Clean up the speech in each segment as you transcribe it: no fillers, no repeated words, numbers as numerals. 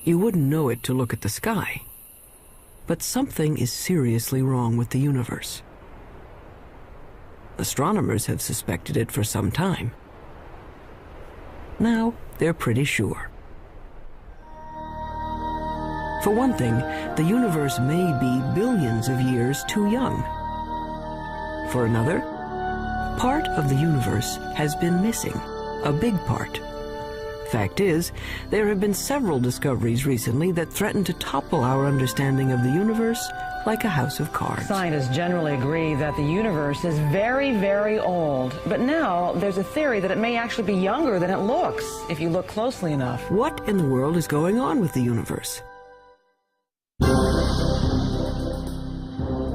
You wouldn't know it to look at the sky. But something is seriously wrong with the universe. Astronomers have suspected it for some time. Now they're pretty sure. For one thing, the universe may be billions of years too young. For another, part of the universe has been missing, a big part. Fact is, there have been several discoveries recently that threaten to topple our understanding of the universe like a house of cards. Scientists generally agree that the universe is very, very old. But now there's a theory that it may actually be younger than it looks if you look closely enough. What in the world is going on with the universe?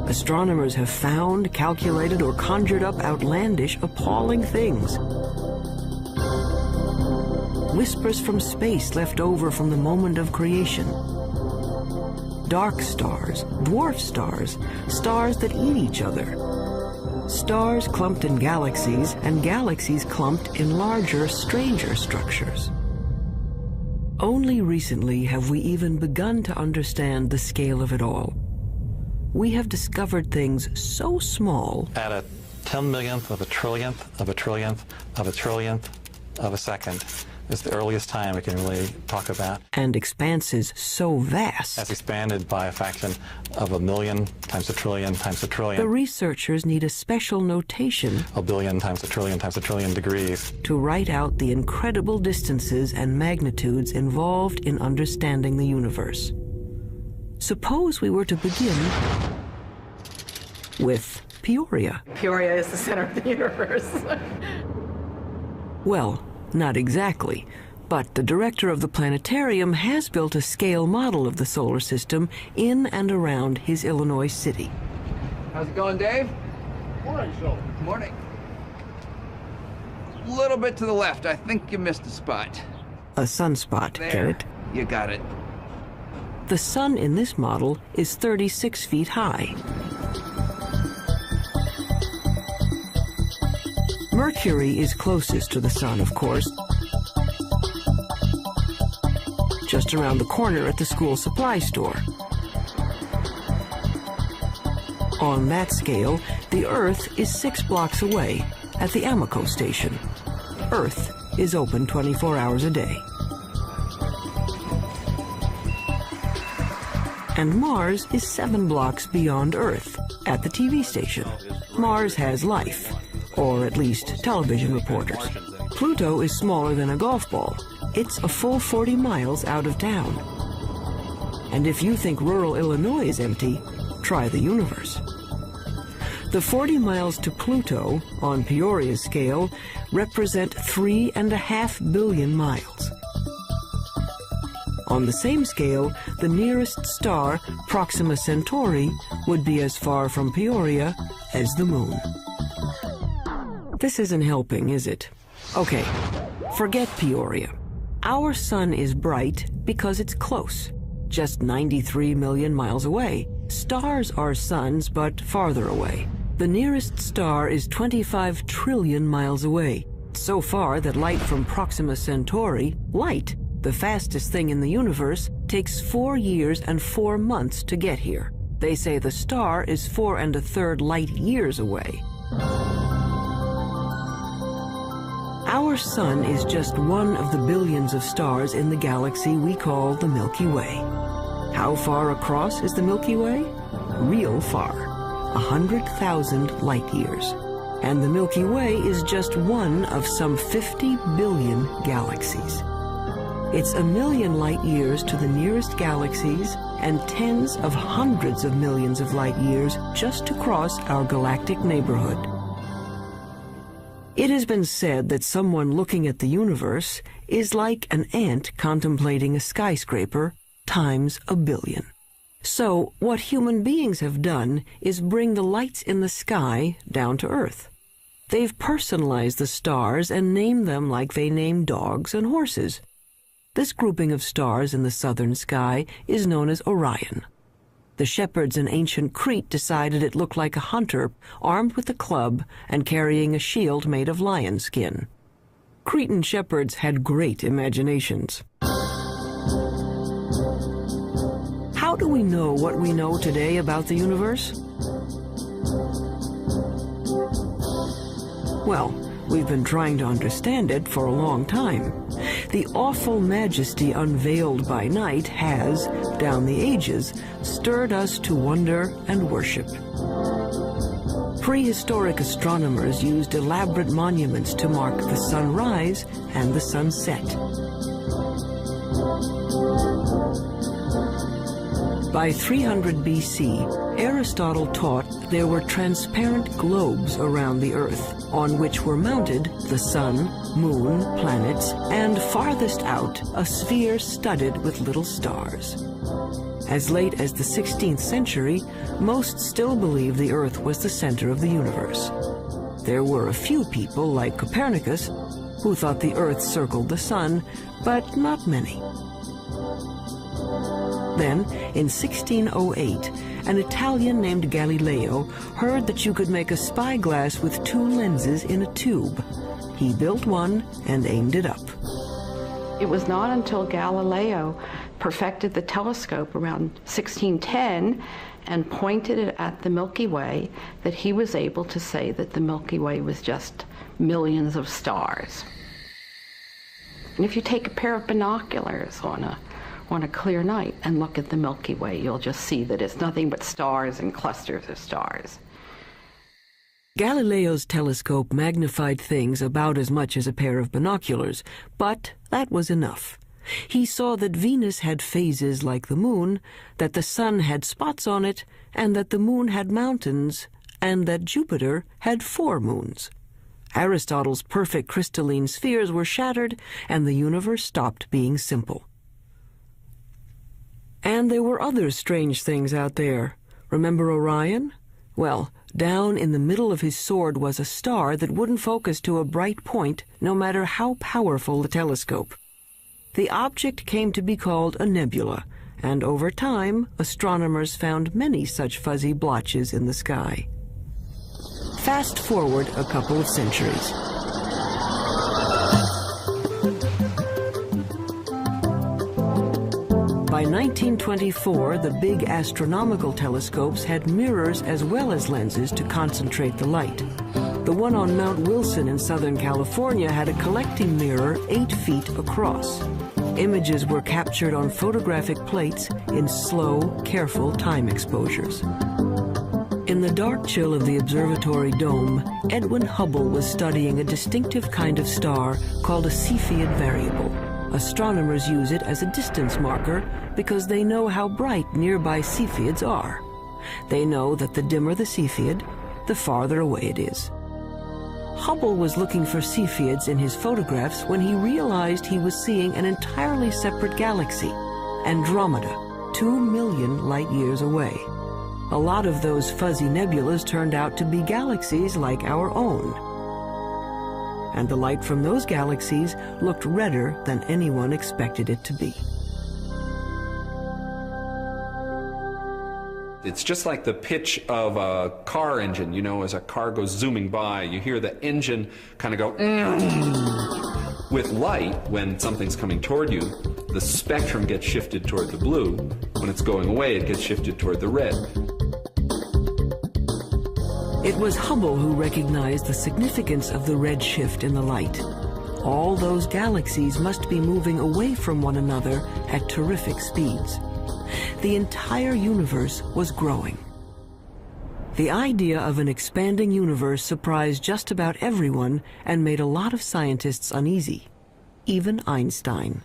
Astronomers have found, calculated, or conjured up outlandish, appalling things. Whispers from space left over from the moment of creation. Dark stars, dwarf stars, stars that eat each other. Stars clumped in galaxies, and galaxies clumped in larger, stranger structures. Only recently have we even begun to understand the scale of it all. We have discovered things so small. At a 10 millionth of a trillionth of a trillionth of a trillionth of a second is the earliest time we can really talk about. And expanses so vast. That's expanded by a fraction of a million times a trillion times a trillion. The researchers need a special notation. A billion times a trillion degrees. To write out the incredible distances and magnitudes involved in understanding the universe. Suppose we were to begin with Peoria. Peoria is the center of the universe. Well, not exactly, but the director of the planetarium has built a scale model of the solar system in and around his Illinois city. How's it going, Dave? Morning, Phil. Morning. A little bit to the left. I think you missed a spot. A sunspot, There. get it? You got it. The sun in this model is 36 feet high. Mercury is closest to the sun, of course. Just around the corner at the school supply store. On that scale, the Earth is 6 blocks away at the Amoco station. Earth is open 24 hours a day. And Mars is 7 blocks beyond Earth at the TV station. Mars has life, or at least television reporters. Pluto is smaller than a golf ball. It's a full 40 miles out of town. And if you think rural Illinois is empty, try the universe. The 40 miles to Pluto, on Peoria's scale, represent 3.5 billion miles. On the same scale, the nearest star, Proxima Centauri, would be as far from Peoria as the moon. This isn't helping, is it? Okay, forget Peoria. Our sun is bright because it's close, just 93 million miles away. Stars are suns, but farther away. The nearest star is 25 trillion miles away, so far that light from Proxima Centauri, light, the fastest thing in the universe, takes 4 years and 4 months to get here. They say the star is 4 1/3 light years away. Our sun is just one of the billions of stars in the galaxy we call the Milky Way. How far across is the Milky Way? Real far, 100,000 light years. And the Milky Way is just one of some 50 billion galaxies. It's 1 million light years to the nearest galaxies and tens of hundreds of millions of light years just to cross our galactic neighborhood. It has been said that someone looking at the universe is like an ant contemplating a skyscraper times 1 billion. So what human beings have done is bring the lights in the sky down to Earth. They've personalized the stars and named them like they name dogs and horses. This grouping of stars in the southern sky is known as Orion. The shepherds in ancient Crete decided it looked like a hunter armed with a club and carrying a shield made of lion skin. Cretan shepherds had great imaginations. we know what we know today about the universe? Well, we've been trying to understand it for a long time. The awful majesty unveiled by night has, down the ages, stirred us to wonder and worship. Prehistoric astronomers used elaborate monuments to mark the sunrise and the sunset. By 300 BC, Aristotle taught there were transparent globes around the Earth, on which were mounted the sun, moon, planets, and farthest out, a sphere studded with little stars. As late as the 16th century, most still believed the Earth was the center of the universe. There were a few people, like Copernicus, who thought the Earth circled the sun, but not many. Then, in 1608, an Italian named Galileo heard that you could make a spyglass with two lenses in a tube. He built one and aimed it up. It was not until Galileo perfected the telescope around 1610 and pointed it at the Milky Way that he was able to say that the Milky Way was just millions of stars. And if you take a pair of binoculars on a clear night and look at the Milky Way, you'll just see that it's nothing but stars and clusters of stars. Galileo's telescope magnified things about as much as a pair of binoculars, but that was enough. He saw that Venus had phases like the moon, that the sun had spots on it, and that the moon had mountains, and that Jupiter had 4 moons. Aristotle's perfect crystalline spheres were shattered, and the universe stopped being simple. And there were other strange things out there. Remember Orion? Well, down in the middle of his sword was a star that wouldn't focus to a bright point, no matter how powerful the telescope. The object came to be called a nebula, and over time, astronomers found many such fuzzy blotches in the sky. Fast forward a couple of centuries. By 1924, the big astronomical telescopes had mirrors as well as lenses to concentrate the light. The one on Mount Wilson in Southern California had a collecting mirror 8 feet across. Images were captured on photographic plates in slow, careful time exposures. In the dark chill of the observatory dome, Edwin Hubble was studying a distinctive kind of star called a Cepheid variable. Astronomers use it as a distance marker because they know how bright nearby Cepheids are. They know that the dimmer the Cepheid, the farther away it is. Hubble was looking for Cepheids in his photographs when he realized he was seeing an entirely separate galaxy, Andromeda, 2 million light-years away. A lot of those fuzzy nebulas turned out to be galaxies like our own. And the light from those galaxies looked redder than anyone expected it to be. It's just like the pitch of a car engine. You know, as a car goes zooming by, you hear the engine kind of go. With light, when something's coming toward you, the spectrum gets shifted toward the blue. When it's going away, it gets shifted toward the red. It was Hubble who recognized the significance of the red shift in the light. All those galaxies must be moving away from one another at terrific speeds. The entire universe was growing. The idea of an expanding universe surprised just about everyone and made a lot of scientists uneasy, even Einstein.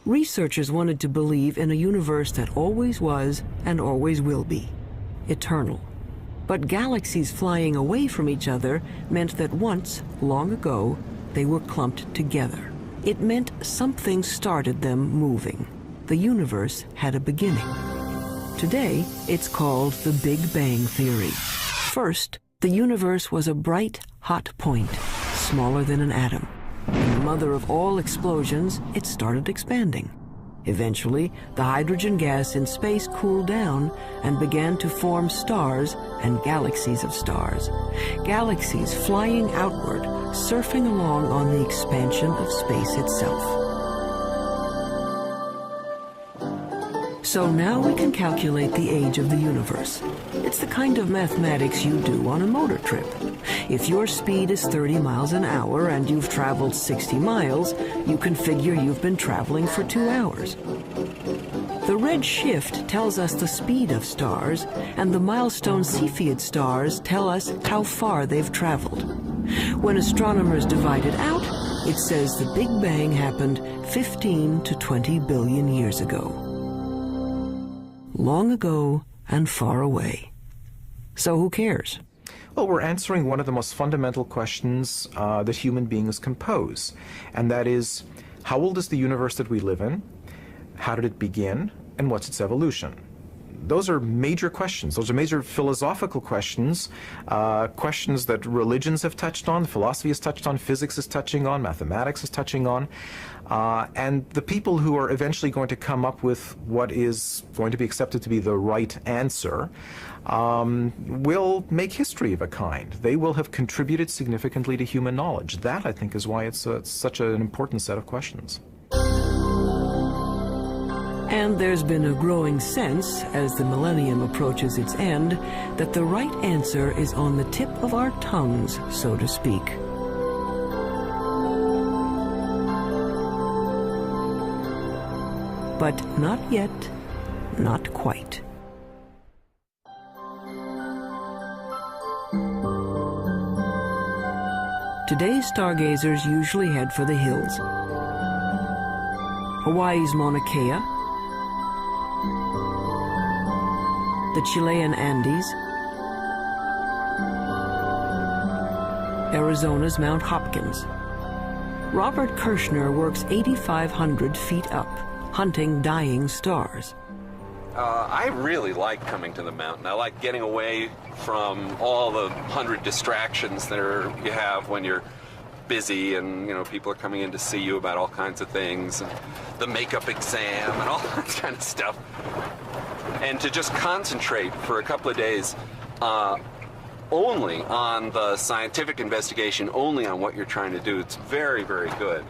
Researchers wanted to believe in a universe that always was and always will be, eternal. But galaxies flying away from each other meant that once, long ago, they were clumped together. It meant something started them moving. The universe had a beginning. Today, it's called the Big Bang Theory. First, the universe was a bright, hot point, smaller than an atom. In the mother of all explosions, it started expanding. Eventually, the hydrogen gas in space cooled down and began to form stars and galaxies of stars. Galaxies flying outward, surfing along on the expansion of space itself. So now we can calculate the age of the universe. It's the kind of mathematics you do on a motor trip. If your speed is 30 miles an hour and you've traveled 60 miles, you can figure you've been traveling for 2 hours. The red shift tells us the speed of stars, and the milestone Cepheid stars tell us how far they've traveled. When astronomers divide it out, it says the Big Bang happened 15 to 20 billion years ago. Long ago and far away. So who cares? Well, we're answering one of the most fundamental questions that human beings can pose, and that is, how old is the universe that we live in? How did it begin? And what's its evolution? Those are major questions. Those are major philosophical questions, questions that religions have touched on, philosophy has touched on, physics is touching on, mathematics is touching on. And the people who are eventually going to come up with what is going to be accepted to be the right answer will make history of a kind. They will have contributed significantly to human knowledge. That, I think, is why it's such an important set of questions. And there's been a growing sense, as the millennium approaches its end, that the right answer is on the tip of our tongues, so to speak. But not yet, not quite. Today's stargazers usually head for the hills. Hawaii's Mauna Kea, the Chilean Andes, Arizona's Mount Hopkins. Robert Kirshner works 8,500 feet up, hunting dying stars. I really like coming to the mountain. I like getting away from all the 100 distractions that you have when you're busy, and people are coming in to see you about all kinds of things, and the makeup exam and all that kind of stuff. And to just concentrate for a couple of days only on the scientific investigation, only on what you're trying to do, it's very, very good.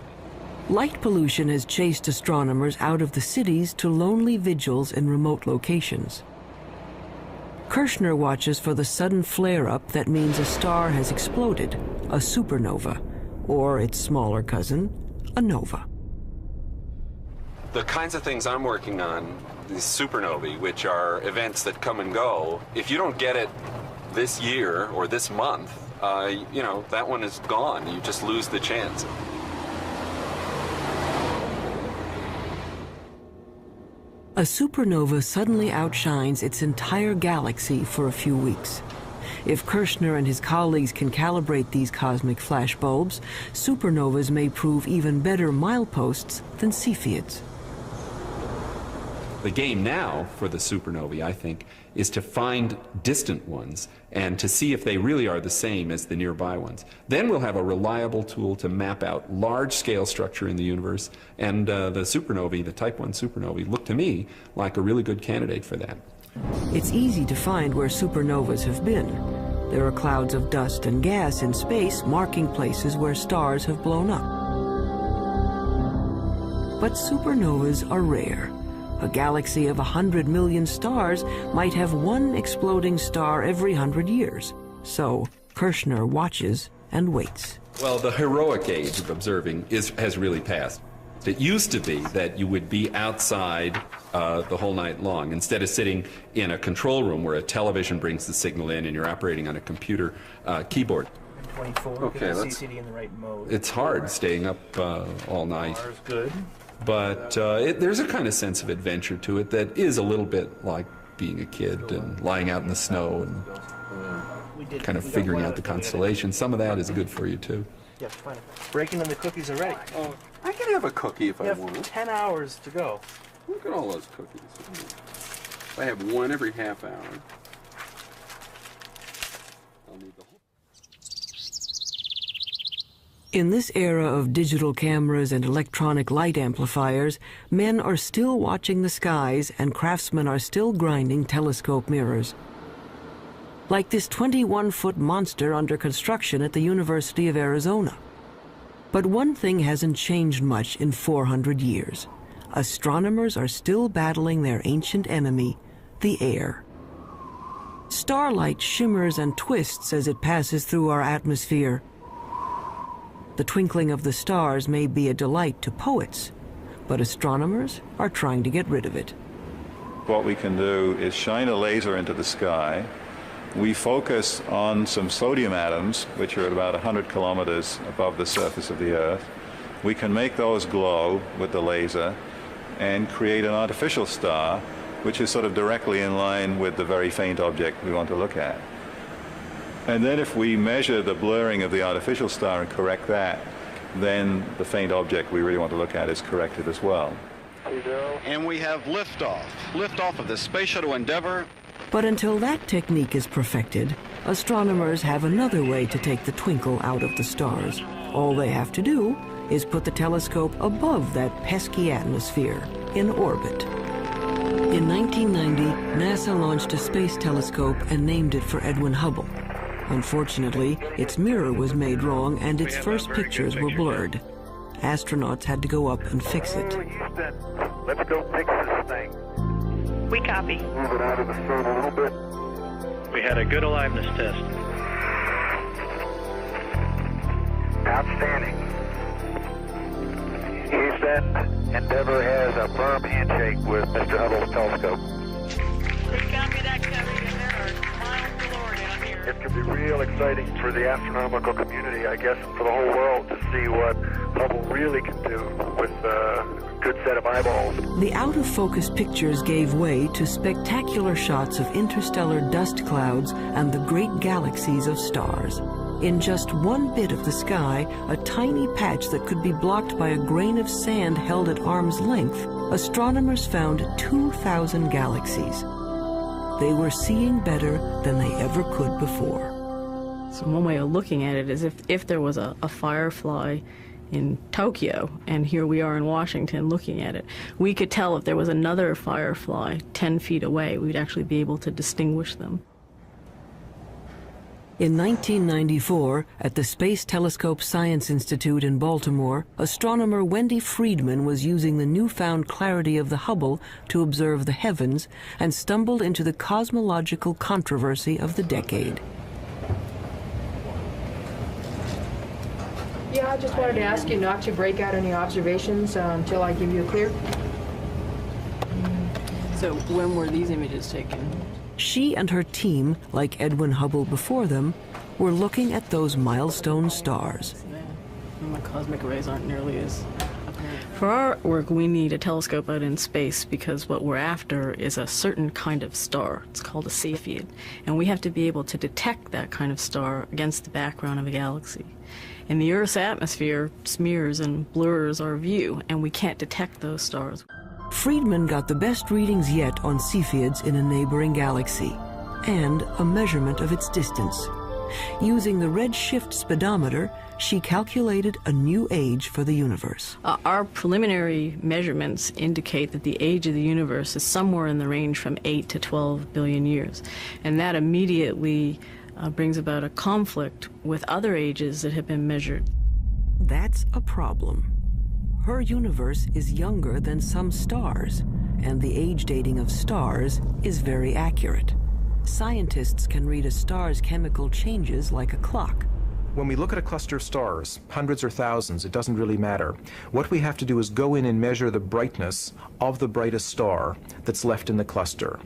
Light pollution has chased astronomers out of the cities to lonely vigils in remote locations. Kirshner watches for the sudden flare-up that means a star has exploded, a supernova, or its smaller cousin, a nova. The kinds of things I'm working on, these supernovae, which are events that come and go, if you don't get it this year or this month, that one is gone. You just lose the chance. A supernova suddenly outshines its entire galaxy for a few weeks. If Kirshner and his colleagues can calibrate these cosmic flashbulbs, supernovas may prove even better mileposts than Cepheids. The game now for the supernovae, I think, is to find distant ones and to see if they really are the same as the nearby ones. Then we'll have a reliable tool to map out large-scale structure in the universe, and the supernovae, the Type 1 supernovae, look to me like a really good candidate for that. It's easy to find where supernovas have been. There are clouds of dust and gas in space marking places where stars have blown up. But supernovas are rare. A galaxy of 100 million stars might have one exploding star every 100 years. So Kirshner watches and waits. Well, the heroic age of observing has really passed. It used to be that you would be outside the whole night long, instead of sitting in a control room where a television brings the signal in and you're operating on a computer keyboard. 24. Okay, get the CCD in the right mode. It's hard staying up all night. Ours good. But there's a kind of sense of adventure to it that is a little bit like being a kid and lying out in the snow and kind of figuring out the constellations. Some of that is good for you, too. Yeah, fine. Breaking in the cookies already. Oh, I can have a cookie if You I have want. 10 hours to go. Look at all those cookies. I have one every half hour. I'll need the whole. In this era of digital cameras and electronic light amplifiers, men are still watching the skies and craftsmen are still grinding telescope mirrors. Like this 21-foot monster under construction at the University of Arizona. But one thing hasn't changed much in 400 years. astronomers are still battling their ancient enemy, the air. Starlight shimmers and twists as it passes through our atmosphere. The twinkling of the stars may be a delight to poets, but astronomers are trying to get rid of it. What we can do is shine a laser into the sky. We focus on some sodium atoms, which are at about 100 kilometers above the surface of the Earth. We can make those glow with the laser and create an artificial star, which is sort of directly in line with the very faint object we want to look at. And then if we measure the blurring of the artificial star and correct that, then the faint object we really want to look at is corrected as well. And we have liftoff of the Space Shuttle Endeavour. But until that technique is perfected, astronomers have another way to take the twinkle out of the stars. All they have to do is put the telescope above that pesky atmosphere, in orbit. In 1990, NASA launched a space telescope and named it for Edwin Hubble. Unfortunately, its mirror was made wrong and its first pictures were blurred. Astronauts had to go up and fix it. Let's go fix this thing. We copy. Move it out of the sun a little bit. We had a good aliveness test. Outstanding. Houston, Endeavour has a firm handshake with Mr. Hubble's telescope. We copy that, Covey, and there are miles galore down here. It could be real exciting for the astronomical community, I guess, and for the whole world to see what Hubble really can do with a good set of eyeballs. The out-of-focus pictures gave way to spectacular shots of interstellar dust clouds and the great galaxies of stars. In just one bit of the sky, a tiny patch that could be blocked by a grain of sand held at arm's length, astronomers found 2,000 galaxies. They were seeing better than they ever could before. So one way of looking at it is if there was a firefly in Tokyo, and here we are in Washington looking at it, we could tell if there was another firefly 10 feet away. We'd actually be able to distinguish them. In 1994, at the Space Telescope Science Institute in Baltimore, astronomer Wendy Friedman was using the newfound clarity of the Hubble to observe the heavens and stumbled into the cosmological controversy of the decade. Yeah, I just wanted to ask you not to break out any observations until I give you a clear. So when were these images taken? She and her team, like Edwin Hubble before them, were looking at those milestone stars. The cosmic rays aren't nearly as apparent. For our work, we need a telescope out in space because what we're after is a certain kind of star. It's called a Cepheid. And we have to be able to detect that kind of star against the background of a galaxy. And the Earth's atmosphere smears and blurs our view, and we can't detect those stars. Friedman got the best readings yet on Cepheids in a neighboring galaxy, and a measurement of its distance. Using the redshift speedometer, she calculated a new age for the universe. Our preliminary measurements indicate that the age of the universe is somewhere in the range from 8 to 12 billion years. And that immediately brings about a conflict with other ages that have been measured. That's a problem. Her universe is younger than some stars, and the age dating of stars is very accurate. Scientists can read a star's chemical changes like a clock. When we look at a cluster of stars, hundreds or thousands, it doesn't really matter. What we have to do is go in and measure the brightness of the brightest star that's left in the cluster,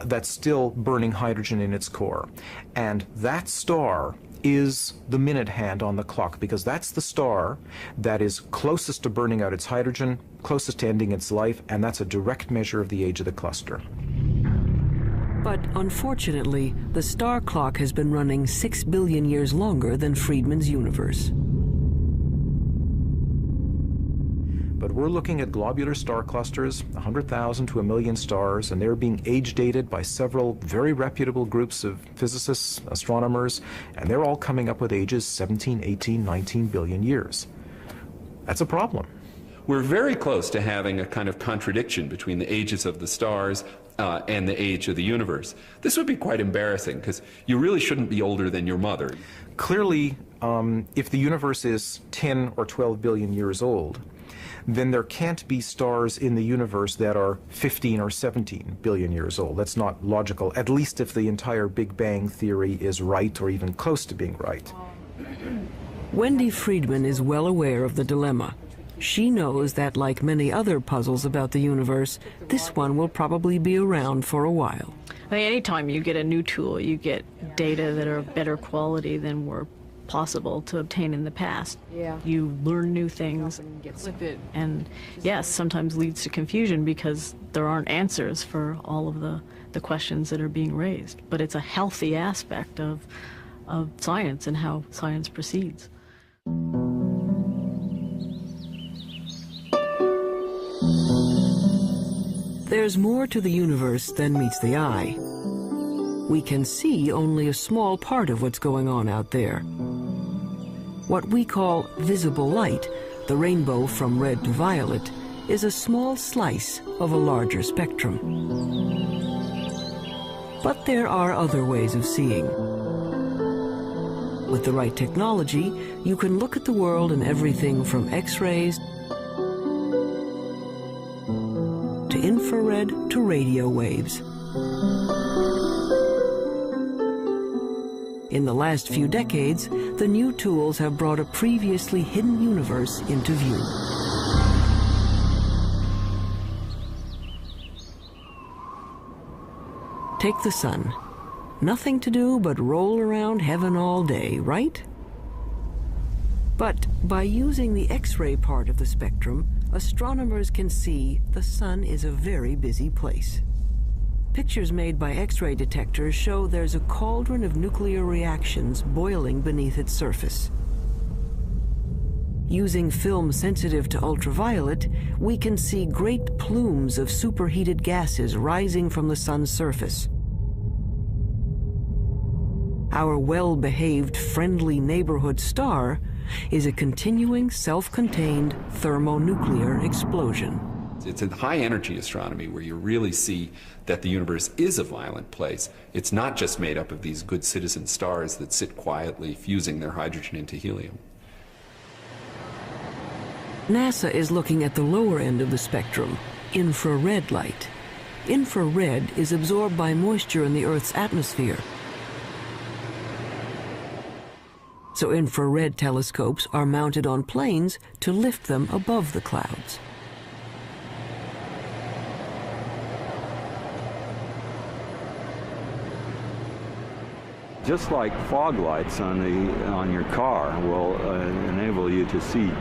that's still burning hydrogen in its core. And that star is the minute hand on the clock, because that's the star that is closest to burning out its hydrogen, closest to ending its life, and that's a direct measure of the age of the cluster. But unfortunately, the star clock has been running 6 billion years longer than Friedman's universe. But we're looking at globular star clusters, 100,000 to 1 million stars, and they're being age dated by several very reputable groups of physicists, astronomers, and they're all coming up with ages 17, 18, 19 billion years. That's a problem. We're very close to having a kind of contradiction between the ages of the stars and the age of the universe. This would be quite embarrassing, because you really shouldn't be older than your mother. Clearly, if the universe is 10 or 12 billion years old, then there can't be stars in the universe that are 15 or 17 billion years old. That's not logical, at least if the entire Big Bang theory is right or even close to being right. Wendy Friedman is well aware of the dilemma. She knows that, like many other puzzles about the universe, this one will probably be around for a while. I think anytime you get a new tool, you get data that are of better quality than were possible to obtain in the past. Yeah. You learn new things, and yes, sometimes leads to confusion because there aren't answers for all of the questions that are being raised. But it's a healthy aspect of science and how science proceeds. There's more to the universe than meets the eye. We can see only a small part of what's going on out there. What we call visible light, the rainbow from red to violet, is a small slice of a larger spectrum. But there are other ways of seeing. With the right technology, you can look at the world and everything from X-rays to infrared to radio waves. In the last few decades, the new tools have brought a previously hidden universe into view. Take the sun. Nothing to do but roll around heaven all day, right? But by using the X-ray part of the spectrum, astronomers can see the sun is a very busy place. Pictures made by X-ray detectors show there's a cauldron of nuclear reactions boiling beneath its surface. Using film sensitive to ultraviolet, we can see great plumes of superheated gases rising from the sun's surface. Our well-behaved, friendly neighborhood star is a continuing, self-contained thermonuclear explosion. It's in high-energy astronomy where you really see that the universe is a violent place. It's not just made up of these good citizen stars that sit quietly fusing their hydrogen into helium. NASA is looking at the lower end of the spectrum, infrared light. Infrared is absorbed by moisture in the Earth's atmosphere. So infrared telescopes are mounted on planes to lift them above the clouds. Just like fog lights on your car will enable you to see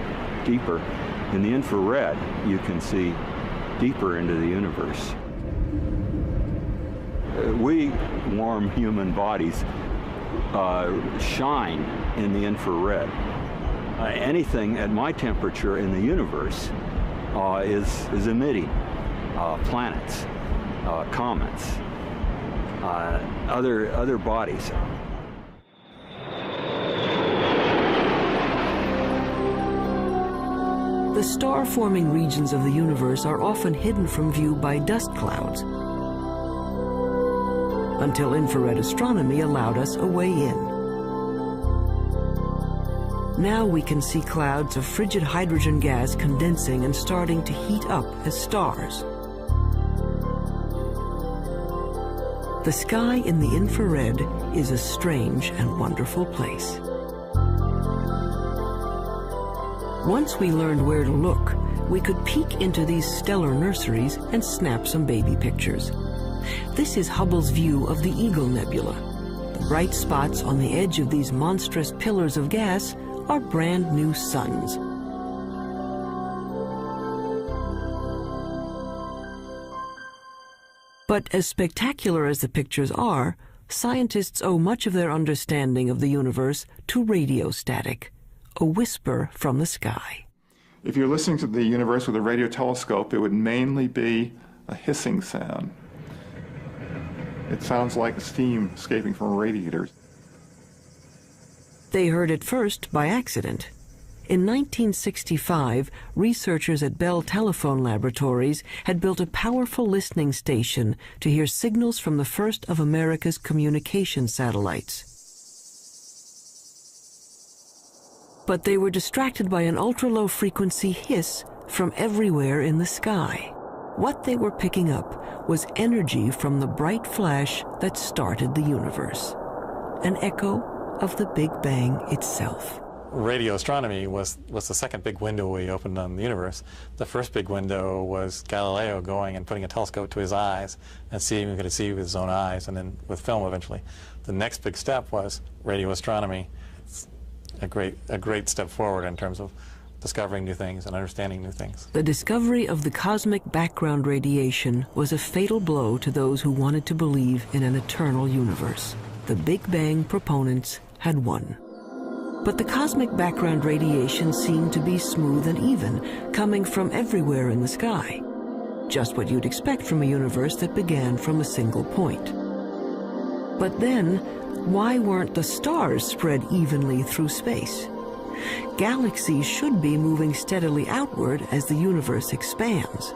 deeper, in the infrared you can see deeper into the universe. We warm human bodies shine in the infrared. Anything at my temperature in the universe is emitting planets, comets, other bodies. The star-forming regions of the universe are often hidden from view by dust clouds, until infrared astronomy allowed us a way in. Now we can see clouds of frigid hydrogen gas condensing and starting to heat up as stars. The sky in the infrared is a strange and wonderful place. Once we learned where to look, we could peek into these stellar nurseries and snap some baby pictures. This is Hubble's view of the Eagle Nebula. The bright spots on the edge of these monstrous pillars of gas are brand new suns. But as spectacular as the pictures are, scientists owe much of their understanding of the universe to radio static, a whisper from the sky. If you're listening to the universe with a radio telescope, it would mainly be a hissing sound. It sounds like steam escaping from a radiator. They heard it first by accident. In 1965, researchers at Bell Telephone Laboratories had built a powerful listening station to hear signals from the first of America's communication satellites. But they were distracted by an ultra-low frequency hiss from everywhere in the sky. What they were picking up was energy from the bright flash that started the universe, an echo of the Big Bang itself. Radio astronomy was the second big window we opened on the universe. The first big window was Galileo going and putting a telescope to his eyes and seeing if he could see with his own eyes, and then with film eventually. The next big step was radio astronomy. It's a great step forward in terms of discovering new things and understanding new things. The discovery of the cosmic background radiation was a fatal blow to those who wanted to believe in an eternal universe. The Big Bang proponents had won. But the cosmic background radiation seemed to be smooth and even, coming from everywhere in the sky. Just what you'd expect from a universe that began from a single point. But then, why weren't the stars spread evenly through space? Galaxies should be moving steadily outward as the universe expands.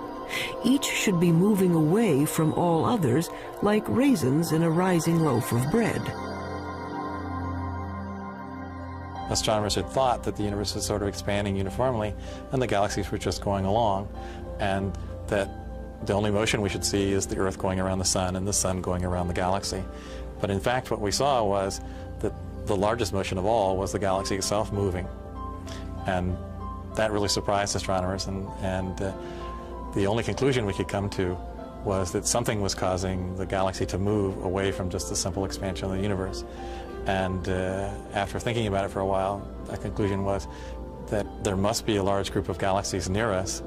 Each should be moving away from all others like raisins in a rising loaf of bread. Astronomers had thought that the universe was sort of expanding uniformly and the galaxies were just going along, and that the only motion we should see is the Earth going around the sun and the sun going around the galaxy. But in fact what we saw was that the largest motion of all was the galaxy itself moving. And that really surprised astronomers, and the only conclusion we could come to was that something was causing the galaxy to move away from just the simple expansion of the universe. And after thinking about it for a while, the conclusion was that there must be a large group of galaxies near us.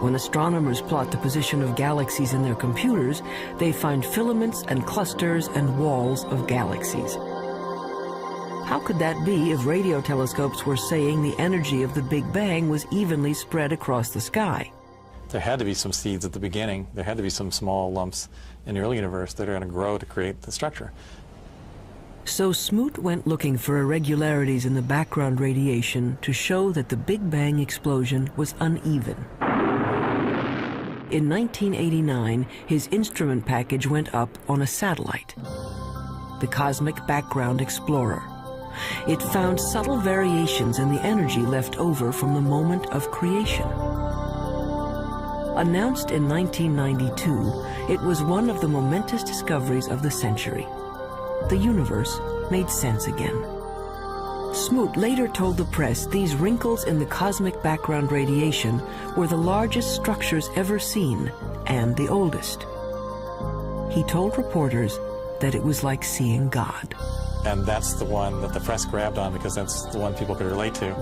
When astronomers plot the position of galaxies in their computers, they find filaments and clusters and walls of galaxies. How could that be if radio telescopes were saying the energy of the Big Bang was evenly spread across the sky? There had to be some seeds at the beginning. There had to be some small lumps in the early universe that are going to grow to create the structure. So Smoot went looking for irregularities in the background radiation to show that the Big Bang explosion was uneven. In 1989, his instrument package went up on a satellite, the Cosmic Background Explorer. It found subtle variations in the energy left over from the moment of creation. Announced in 1992, it was one of the momentous discoveries of the century. The universe made sense again. Smoot later told the press these wrinkles in the cosmic background radiation were the largest structures ever seen and the oldest. He told reporters that it was like seeing God. And that's the one that the press grabbed on because that's the one people could relate to.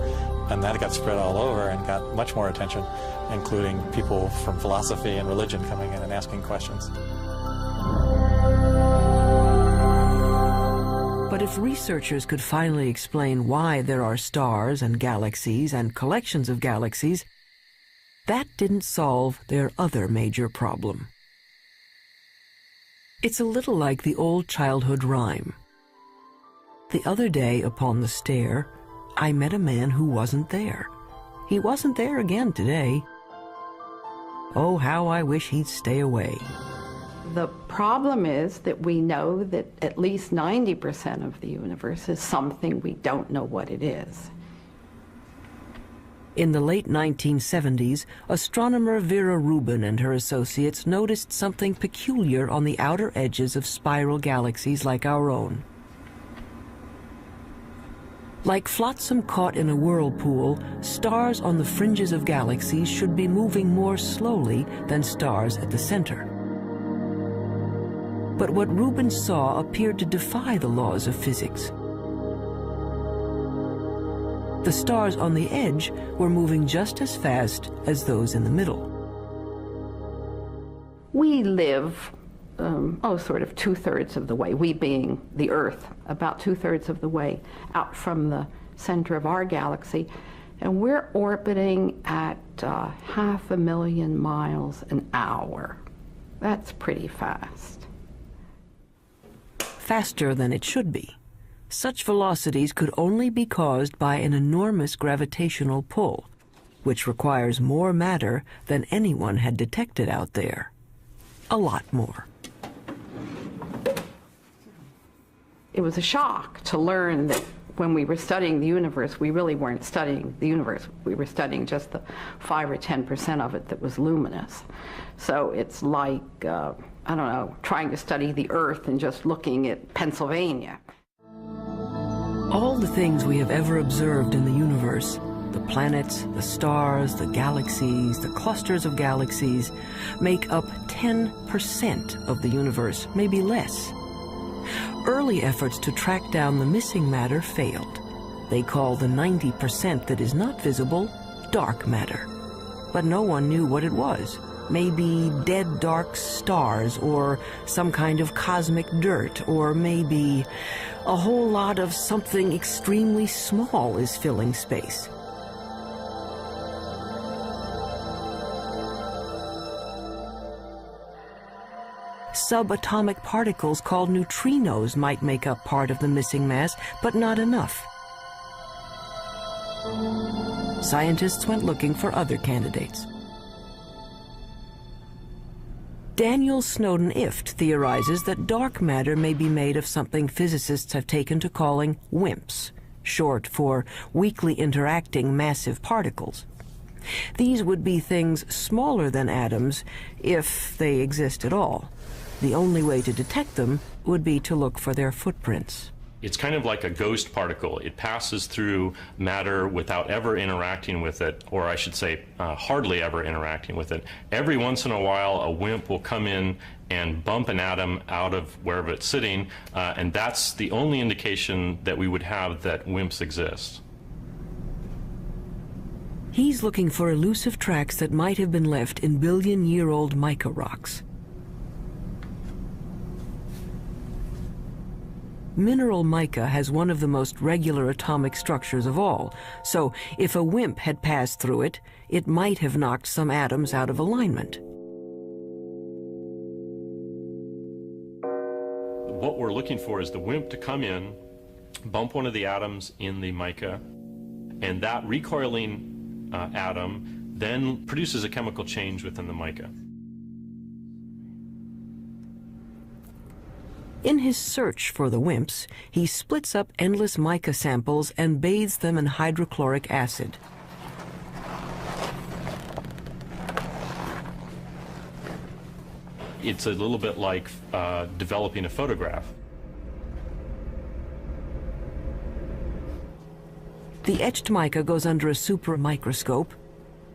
And that got spread all over and got much more attention, including people from philosophy and religion coming in and asking questions. But if researchers could finally explain why there are stars and galaxies and collections of galaxies, that didn't solve their other major problem. It's a little like the old childhood rhyme. The other day upon the stair, I met a man who wasn't there. He wasn't there again today. Oh, how I wish he'd stay away. The problem is that we know that at least 90% of the universe is something we don't know what it is. In the late 1970s, astronomer Vera Rubin and her associates noticed something peculiar on the outer edges of spiral galaxies like our own. Like flotsam caught in a whirlpool, stars on the fringes of galaxies should be moving more slowly than stars at the center. But what Rubin saw appeared to defy the laws of physics. The stars on the edge were moving just as fast as those in the middle. We live, sort of 2/3 of the way, we being the Earth, about 2/3 of the way out from the center of our galaxy, and we're orbiting at 500,000 miles an hour. That's pretty fast. Faster than it should be. Such velocities could only be caused by an enormous gravitational pull, which requires more matter than anyone had detected out there. A lot more. It was a shock to learn that when we were studying the universe, we really weren't studying the universe. We were studying just the 5 or 10% of it that was luminous. So it's like, I don't know, trying to study the Earth and just looking at Pennsylvania. All the things we have ever observed in the universe, the planets, the stars, the galaxies, the clusters of galaxies, make up 10% of the universe, maybe less. Early efforts to track down the missing matter failed. They call the 90% that is not visible dark matter. But no one knew what it was. Maybe dead dark stars, or some kind of cosmic dirt, or maybe a whole lot of something extremely small is filling space. Subatomic particles called neutrinos might make up part of the missing mass, but not enough. Scientists went looking for other candidates. Daniel Snowden-Ift theorizes that dark matter may be made of something physicists have taken to calling WIMPs, short for weakly interacting massive particles. These would be things smaller than atoms, if they exist at all. The only way to detect them would be to look for their footprints. It's kind of like a ghost particle. It passes through matter without ever interacting with it, or I should say hardly ever interacting with it. Every once in a while, a WIMP will come in and bump an atom out of wherever it's sitting, and that's the only indication that we would have that WIMPs exist. He's looking for elusive tracks that might have been left in billion-year-old mica rocks. Mineral mica has one of the most regular atomic structures of all, so if a WIMP had passed through it, it might have knocked some atoms out of alignment. What we're looking for is the WIMP to come in, bump one of the atoms in the mica, and that recoiling atom then produces a chemical change within the mica. In his search for the WIMPs, he splits up endless mica samples and bathes them in hydrochloric acid. It's a little bit like developing a photograph. The etched mica goes under a supermicroscope,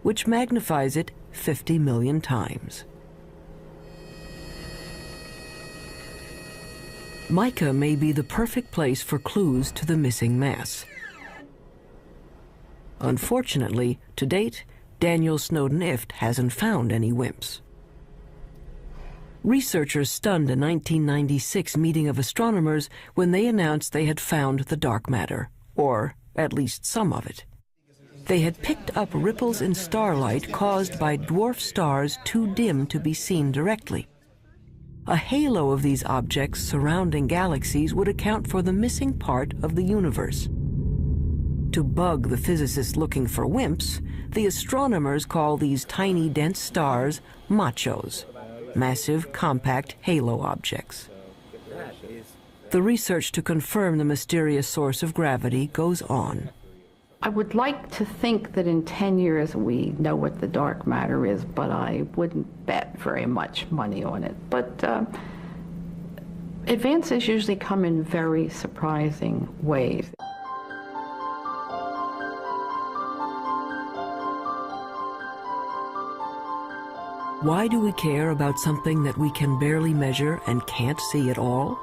which magnifies it 50 million times. Mica may be the perfect place for clues to the missing mass. Unfortunately, to date, Daniel Snowden-Ift hasn't found any WIMPs. Researchers stunned a 1996 meeting of astronomers when they announced they had found the dark matter, or at least some of it. They had picked up ripples in starlight caused by dwarf stars too dim to be seen directly. A halo of these objects surrounding galaxies would account for the missing part of the universe. To bug the physicists looking for WIMPs, the astronomers call these tiny dense stars machos, massive compact halo objects. The research to confirm the mysterious source of gravity goes on. I would like to think that in 10 years we know what the dark matter is, but I wouldn't bet very much money on it. But advances usually come in very surprising ways. Why do we care about something that we can barely measure and can't see at all?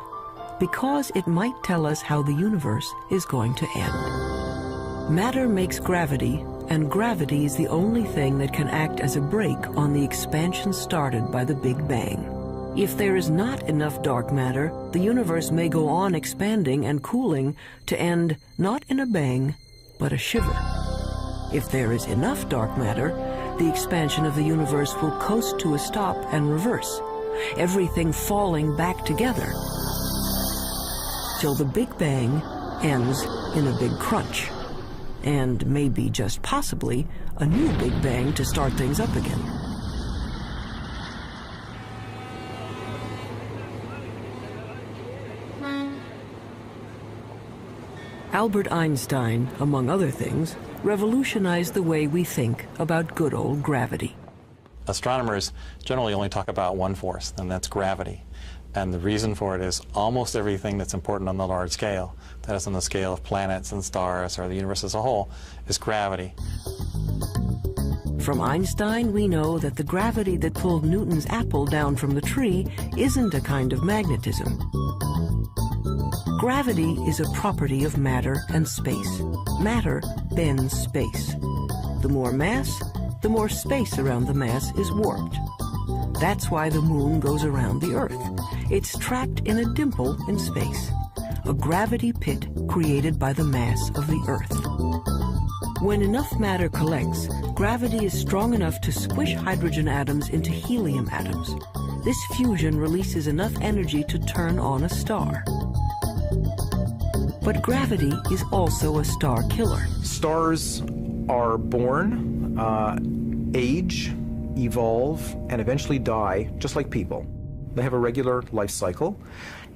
Because it might tell us how the universe is going to end. Matter makes gravity, and gravity is the only thing that can act as a brake on the expansion started by the Big Bang. If there is not enough dark matter, the universe may go on expanding and cooling to end not in a bang, but a shiver. If there is enough dark matter, the expansion of the universe will coast to a stop and reverse, everything falling back together, till the Big Bang ends in a big crunch. And maybe, just possibly, a new Big Bang to start things up again. Albert Einstein, among other things, revolutionized the way we think about good old gravity. Astronomers generally only talk about one force, and that's gravity. And the reason for it is almost everything that's important on the large scale, that is on the scale of planets and stars or the universe as a whole, is gravity. From Einstein, we know that the gravity that pulled Newton's apple down from the tree isn't a kind of magnetism. Gravity is a property of matter and space. Matter bends space. The more mass, the more space around the mass is warped. That's why the moon goes around the Earth. It's trapped in a dimple in space, a gravity pit created by the mass of the Earth. When enough matter collects, gravity is strong enough to squish hydrogen atoms into helium atoms. This fusion releases enough energy to turn on a star. But gravity is also a star killer. Stars are born, age, evolve, and eventually die, just like people. They have a regular life cycle.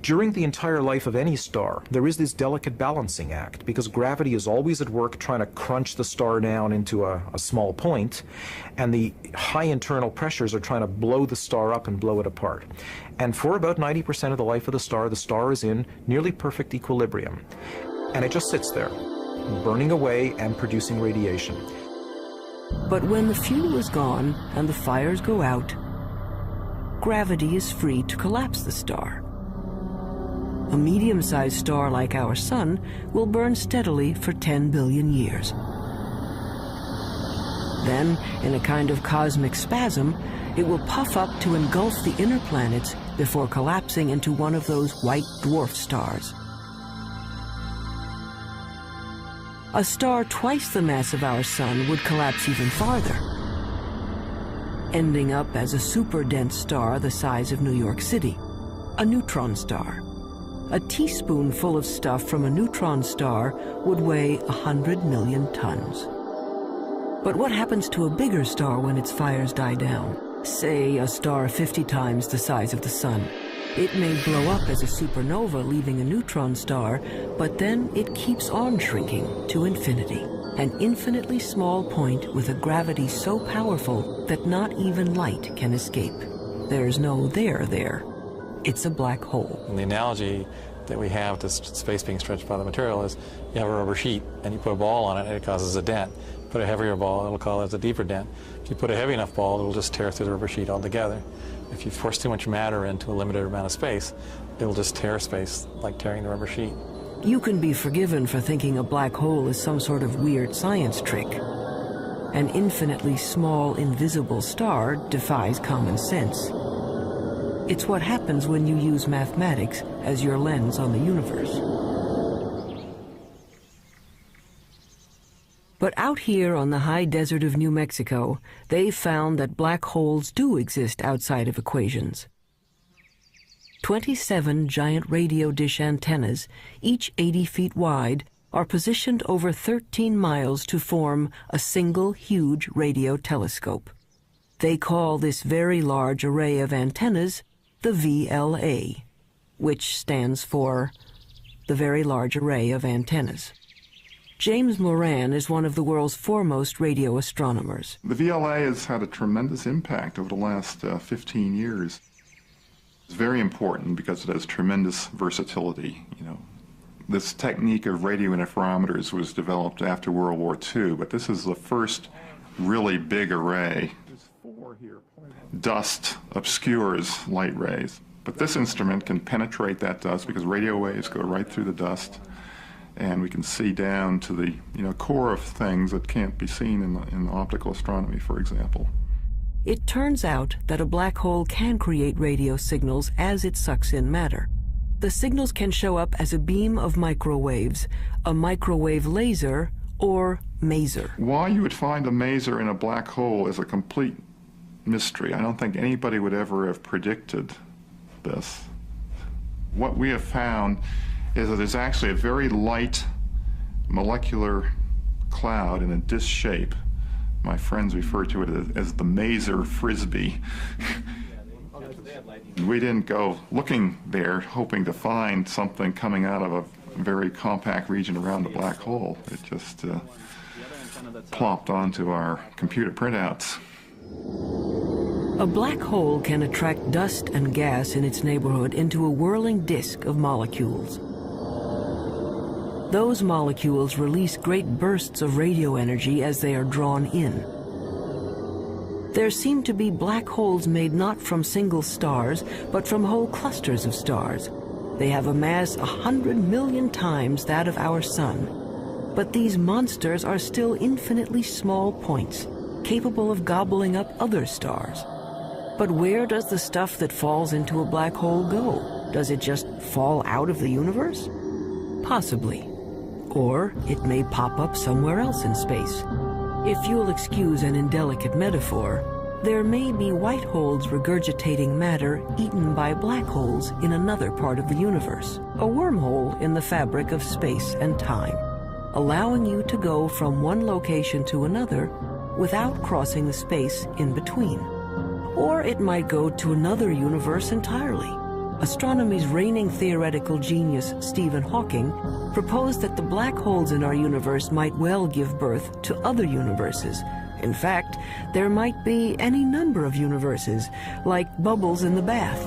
During the entire life of any star, there is this delicate balancing act, because gravity is always at work trying to crunch the star down into a small point, and the high internal pressures are trying to blow the star up and blow it apart. And for about 90% of the life of the star is in nearly perfect equilibrium. And it just sits there, burning away and producing radiation. But when the fuel is gone and the fires go out, gravity is free to collapse the star. A medium-sized star like our Sun will burn steadily for 10 billion years. Then, in a kind of cosmic spasm, it will puff up to engulf the inner planets before collapsing into one of those white dwarf stars. A star twice the mass of our Sun would collapse even farther, ending up as a super-dense star the size of New York City, a neutron star. A teaspoonful of stuff from a neutron star would weigh 100 million tons. But what happens to a bigger star when its fires die down? Say a star 50 times the size of the Sun. It may blow up as a supernova, leaving a neutron star, but then it keeps on shrinking to infinity. An infinitely small point with a gravity so powerful that not even light can escape. There's no there there. It's a black hole. And the analogy that we have to space being stretched by the material is you have a rubber sheet and you put a ball on it and it causes a dent. Put a heavier ball, it'll cause a deeper dent. If you put a heavy enough ball, it'll just tear through the rubber sheet altogether. If you force too much matter into a limited amount of space, it'll just tear space like tearing the rubber sheet. You can be forgiven for thinking a black hole is some sort of weird science trick. An infinitely small, invisible star defies common sense. It's what happens when you use mathematics as your lens on the universe. But out here on the high desert of New Mexico, they've found that black holes do exist outside of equations. 27 giant radio dish antennas, each 80 feet wide, are positioned over 13 miles to form a single huge radio telescope. They call this very large array of antennas the VLA, which stands for the Very Large Array of Antennas. James Moran is one of the world's foremost radio astronomers. The VLA has had a tremendous impact over the last 15 years. It's very important because it has tremendous versatility. This technique of radio interferometers was developed after World War II, but this is the first really big array. Dust obscures light rays, but this instrument can penetrate that dust because radio waves go right through the dust, and we can see down to the core of things that can't be seen in optical astronomy, for example. It turns out that a black hole can create radio signals as it sucks in matter. The signals can show up as a beam of microwaves, a microwave laser, or maser. Why you would find a maser in a black hole is a complete mystery. I don't think anybody would ever have predicted this. What we have found is that there's actually a very light molecular cloud in a disc shape. My friends refer to it as the maser frisbee. We didn't go looking there hoping to find something coming out of a very compact region around the black hole. It just plopped onto our computer printouts. A black hole can attract dust and gas in its neighborhood into a whirling disk of molecules. Those molecules release great bursts of radio energy as they are drawn in. There seem to be black holes made not from single stars, but from whole clusters of stars. They have a mass 100 million times that of our sun. But these monsters are still infinitely small points, capable of gobbling up other stars. But where does the stuff that falls into a black hole go? Does it just fall out of the universe? Possibly. Or it may pop up somewhere else in space. If you'll excuse an indelicate metaphor, there may be white holes regurgitating matter eaten by black holes in another part of the universe, a wormhole in the fabric of space and time, allowing you to go from one location to another without crossing the space in between. Or it might go to another universe entirely. Astronomy's reigning theoretical genius, Stephen Hawking, proposed that the black holes in our universe might well give birth to other universes. In fact, there might be any number of universes, like bubbles in the bath.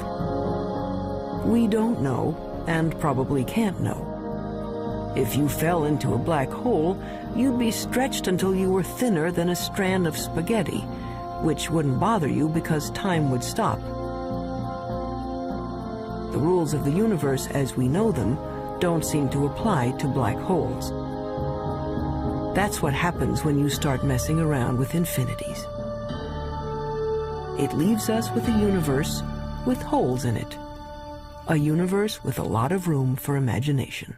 We don't know, and probably can't know. If you fell into a black hole, you'd be stretched until you were thinner than a strand of spaghetti, which wouldn't bother you because time would stop. The rules of the universe as we know them don't seem to apply to black holes. That's what happens when you start messing around with infinities. It leaves us with a universe with holes in it. A universe with a lot of room for imagination.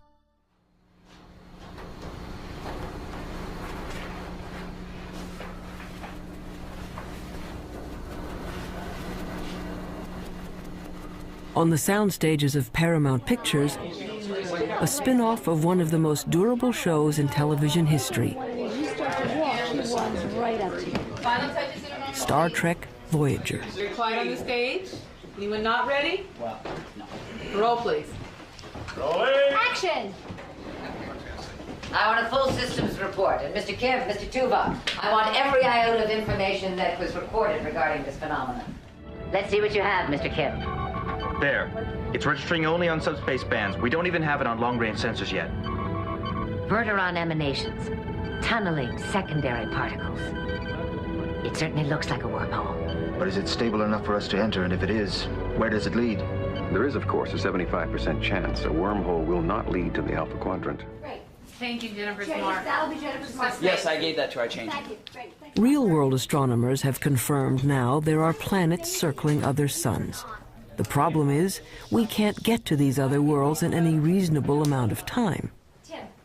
On the sound stages of Paramount Pictures, a spin-off of one of the most durable shows in television history, Star Trek Voyager. You're quiet on the stage. Anyone not ready? Roll, please. Action! I want a full systems report. And Mr. Kemp, Mr. Tuvok, I want every iota of information that was recorded regarding this phenomenon. Let's see what you have, Mr. Kemp. There. It's registering only on subspace bands. We don't even have it on long-range sensors yet. Verteron emanations. Tunneling secondary particles. It certainly looks like a wormhole. But is it stable enough for us to enter? And if it is, where does it lead? There is, of course, a 75% chance a wormhole will not lead to the Alpha Quadrant. Great. Thank you, Jennifer's mark. That'll be Jennifer's mark. Yes, I gave that to her. I changed it. Great. Real-world astronomers have confirmed now there are planets circling other suns. The problem is, we can't get to these other worlds in any reasonable amount of time.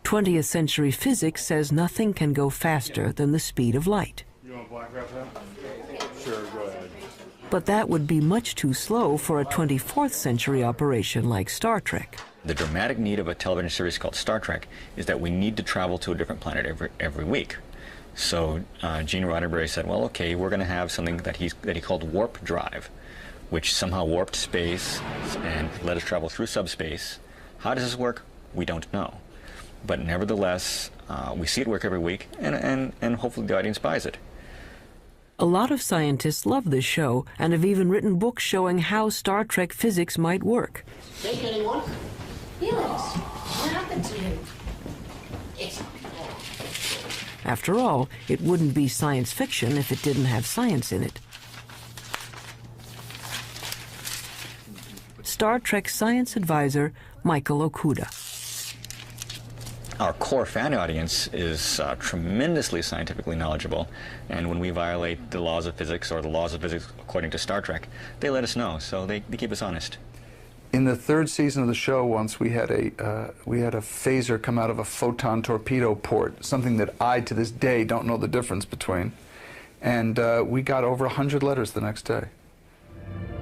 20th century physics says nothing can go faster than the speed of light. You want black wrap that? Sure, go ahead. But that would be much too slow for a 24th century operation like Star Trek. The dramatic need of a television series called Star Trek is that we need to travel to a different planet every week. So Gene Roddenberry said, well, okay, we're going to have something that he called warp drive, which somehow warped space and let us travel through subspace. How does this work? We don't know. But nevertheless, we see it work every week, and hopefully the audience buys it. A lot of scientists love this show and have even written books showing how Star Trek physics might work. Take anyone? Felix, what happened to you? It's... After all, it wouldn't be science fiction if it didn't have science in it. Star Trek science advisor Michael Okuda. Our core fan audience is tremendously scientifically knowledgeable, and when we violate the laws of physics or the laws of physics according to Star Trek, they let us know, so they keep us honest. In the third season of the show, once we had a phaser come out of a photon torpedo port, something that I, to this day, don't know the difference between. And we got over 100 letters the next day.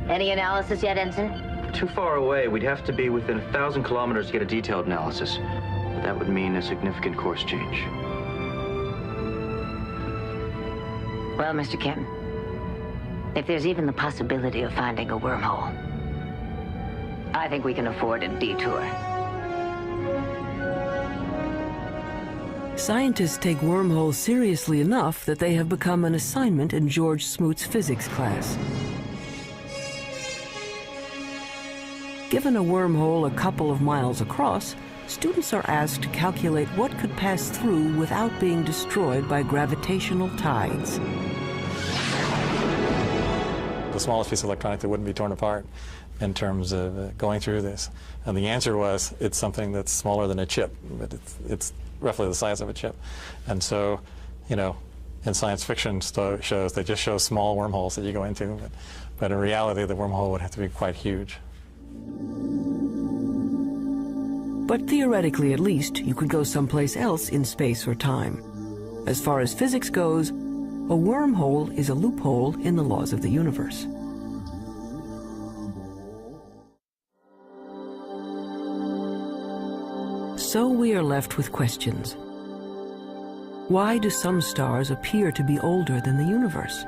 Any analysis yet, Ensign? Too far away. We'd have to be within 1,000 kilometers to get a detailed analysis. But that would mean a significant course change. Well, Mr. Kemp, if there's even the possibility of finding a wormhole, I think we can afford a detour. Scientists take wormholes seriously enough that they have become an assignment in George Smoot's physics class. Given a wormhole a couple of miles across, students are asked to calculate what could pass through without being destroyed by gravitational tides. The smallest piece of electronic that wouldn't be torn apart in terms of going through this. And the answer was, it's something that's smaller than a chip, but it's roughly the size of a chip. And so, you know, in science fiction shows, they just show small wormholes that you go into, but in reality, the wormhole would have to be quite huge. But theoretically, at least, you could go someplace else in space or time. As far as physics goes, a wormhole is a loophole in the laws of the universe. So we are left with questions. Why do some stars appear to be older than the universe?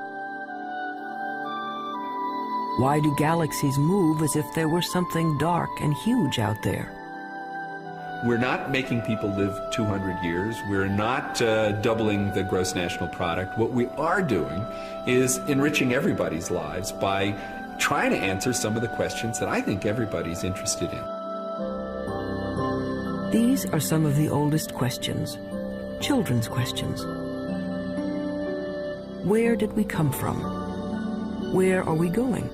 Why do galaxies move as if there were something dark and huge out there? We're not making people live 200 years. We're not doubling the gross national product. What we are doing is enriching everybody's lives by trying to answer some of the questions that I think everybody's interested in. These are some of the oldest questions, children's questions. Where did we come from? Where are we going?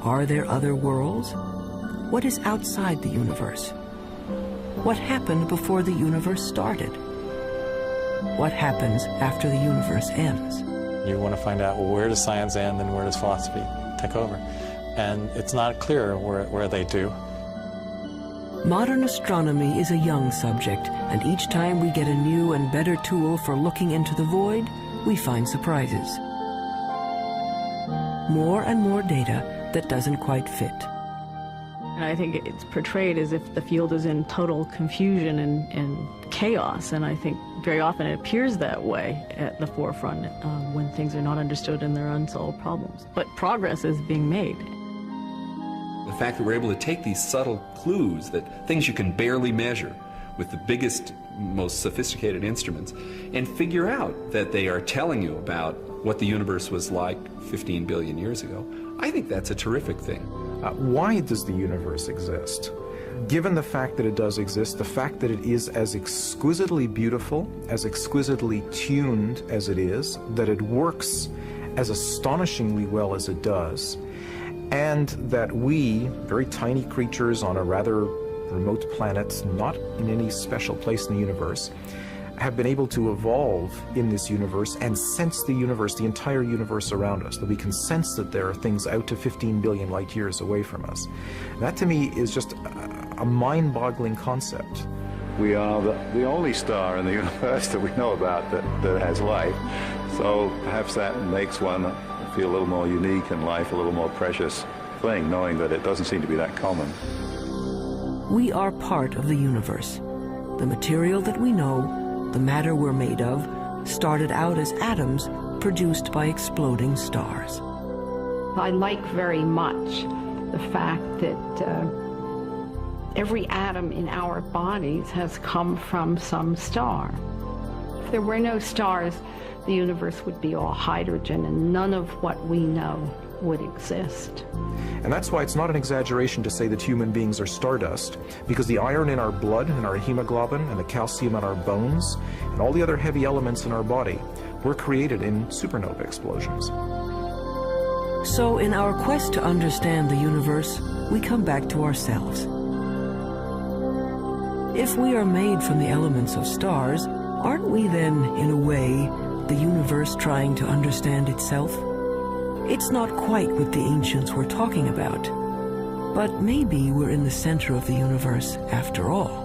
Are there other worlds? What is outside the universe? What happened before the universe started? What happens after the universe ends? You want to find out, well, where does science end and where does philosophy take over? And it's not clear where they do. Modern astronomy is a young subject, and each time we get a new and better tool for looking into the void, we find surprises. More and more data that doesn't quite fit. And I think it's portrayed as if the field is in total confusion and chaos, and I think very often it appears that way at the forefront when things are not understood and there are unsolved problems. But progress is being made. The fact that we're able to take these subtle clues, that things you can barely measure with the biggest, most sophisticated instruments, and figure out that they are telling you about what the universe was like 15 billion years ago, I think that's a terrific thing. Why does the universe exist? Given the fact that it does exist, the fact that it is as exquisitely beautiful, as exquisitely tuned as it is, that it works as astonishingly well as it does, and that we, very tiny creatures on a rather remote planet, not in any special place in the universe, have been able to evolve in this universe and sense the universe, the entire universe around us, that we can sense that there are things out to 15 billion light years away from us. That to me is just a mind-boggling concept. We are the only star in the universe that we know about that has life, so perhaps that makes one feel a little more unique and life a little more precious thing, knowing that it doesn't seem to be that common. We are part of the universe. The material that we know, the matter we're made of, started out as atoms produced by exploding stars. I like very much the fact that every atom in our bodies has come from some star. If there were no stars, the universe would be all hydrogen, and none of what we know would exist. And that's why it's not an exaggeration to say that human beings are stardust, because the iron in our blood and our hemoglobin and the calcium in our bones and all the other heavy elements in our body were created in supernova explosions. So in our quest to understand the universe, we come back to ourselves. If we are made from the elements of stars, aren't we then, in a way, the universe trying to understand itself? It's not quite what the ancients were talking about, but maybe we're in the center of the universe after all.